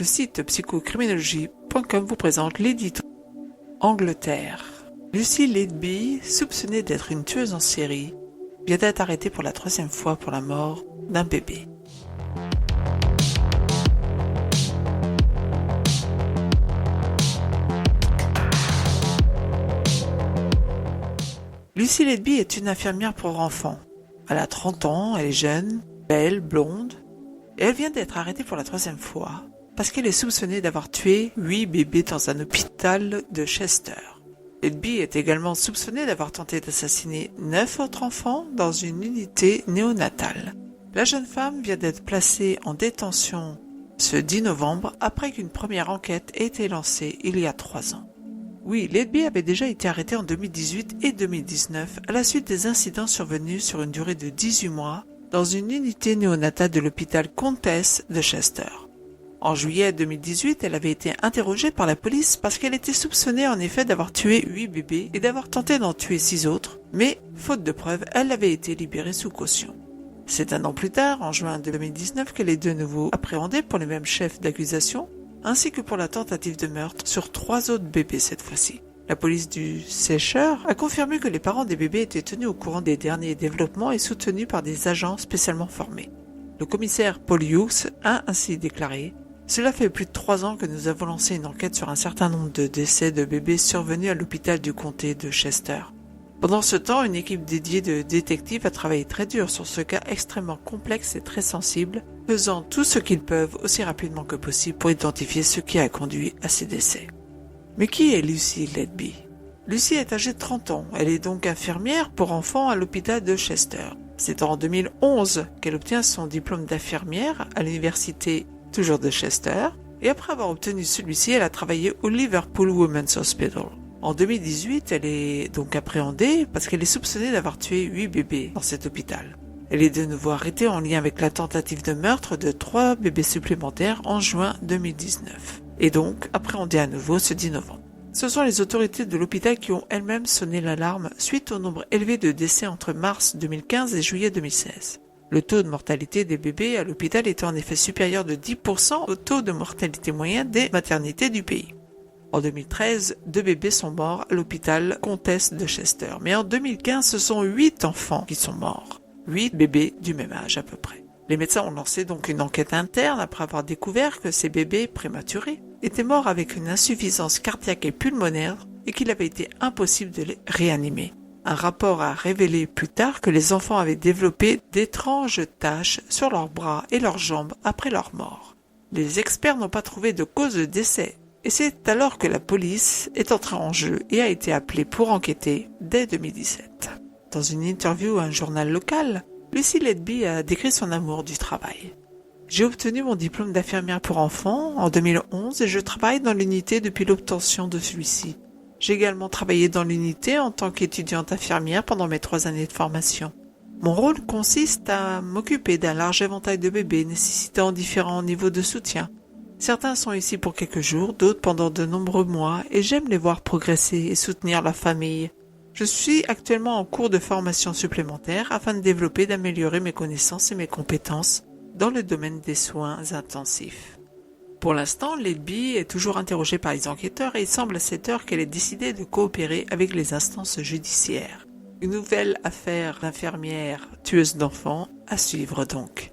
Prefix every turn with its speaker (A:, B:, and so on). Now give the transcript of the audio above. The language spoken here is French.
A: Le site psychocriminologie.com vous présente l'édito Angleterre. Lucy Letby, soupçonnée d'être une tueuse en série, vient d'être arrêtée pour la 3e fois pour la mort d'un bébé. Lucy Letby est une infirmière pour enfants. Elle a 30 ans, elle est jeune, belle, blonde, et elle vient d'être arrêtée pour la 3e fois parce qu'elle est soupçonnée d'avoir tué 8 bébés dans un hôpital de Chester. Letby est également soupçonnée d'avoir tenté d'assassiner 9 autres enfants dans une unité néonatale. La jeune femme vient d'être placée en détention ce 10 novembre après qu'une première enquête ait été lancée il y a 3 ans. Oui, Letby avait déjà été arrêtée en 2018 et 2019 à la suite des incidents survenus sur une durée de 18 mois dans une unité néonatale de l'hôpital Comtesse de Chester. En juillet 2018, elle avait été interrogée par la police parce qu'elle était soupçonnée en effet d'avoir tué 8 bébés et d'avoir tenté d'en tuer 6 autres, mais, faute de preuves, elle avait été libérée sous caution. C'est un an plus tard, en juin 2019, qu'elle est de nouveau appréhendée pour les mêmes chefs d'accusation, ainsi que pour la tentative de meurtre sur 3 autres bébés cette fois-ci. La police du Cheshire a confirmé que les parents des bébés étaient tenus au courant des derniers développements et soutenus par des agents spécialement formés. Le commissaire Paul Hughes a ainsi déclaré « Cela fait plus de 3 ans que nous avons lancé une enquête sur un certain nombre de décès de bébés survenus à l'hôpital du comté de Chester. Pendant ce temps, une équipe dédiée de détectives a travaillé très dur sur ce cas extrêmement complexe et très sensible, faisant tout ce qu'ils peuvent aussi rapidement que possible pour identifier ce qui a conduit à ces décès. » Mais qui est Lucy Letby? Lucy est âgée de 30 ans, elle est donc infirmière pour enfants à l'hôpital de Chester. C'est en 2011 qu'elle obtient son diplôme d'infirmière à l'université toujours de Chester, et après avoir obtenu celui-ci, elle a travaillé au Liverpool Women's Hospital. En 2018, elle est donc appréhendée parce qu'elle est soupçonnée d'avoir tué 8 bébés dans cet hôpital. Elle est de nouveau arrêtée en lien avec la tentative de meurtre de 3 bébés supplémentaires en juin 2019, et donc appréhendée à nouveau ce 10 novembre. Ce sont les autorités de l'hôpital qui ont elles-mêmes sonné l'alarme suite au nombre élevé de décès entre mars 2015 et juillet 2016. Le taux de mortalité des bébés à l'hôpital était en effet supérieur de 10% au taux de mortalité moyen des maternités du pays. En 2013, 2 bébés sont morts à l'hôpital Comtesse de Chester, mais en 2015, ce sont 8 enfants qui sont morts. 8 bébés du même âge à peu près. Les médecins ont lancé donc une enquête interne après avoir découvert que ces bébés prématurés étaient morts avec une insuffisance cardiaque et pulmonaire et qu'il avait été impossible de les réanimer. Un rapport a révélé plus tard que les enfants avaient développé d'étranges taches sur leurs bras et leurs jambes après leur mort. Les experts n'ont pas trouvé de cause de décès, et c'est alors que la police est entrée en jeu et a été appelée pour enquêter dès 2017. Dans une interview à un journal local, Lucy Letby a décrit son amour du travail. « J'ai obtenu mon diplôme d'infirmière pour enfants en 2011 et je travaille dans l'unité depuis l'obtention de celui-ci. J'ai également travaillé dans l'unité en tant qu'étudiante infirmière pendant mes 3 années de formation. Mon rôle consiste à m'occuper d'un large éventail de bébés nécessitant différents niveaux de soutien. Certains sont ici pour quelques jours, d'autres pendant de nombreux mois et j'aime les voir progresser et soutenir leur famille. Je suis actuellement en cours de formation supplémentaire afin de développer et d'améliorer mes connaissances et mes compétences dans le domaine des soins intensifs. » Pour l'instant, Letby est toujours interrogée par les enquêteurs et il semble à cette heure qu'elle ait décidé de coopérer avec les instances judiciaires. Une nouvelle affaire d'infirmière tueuse d'enfants à suivre donc.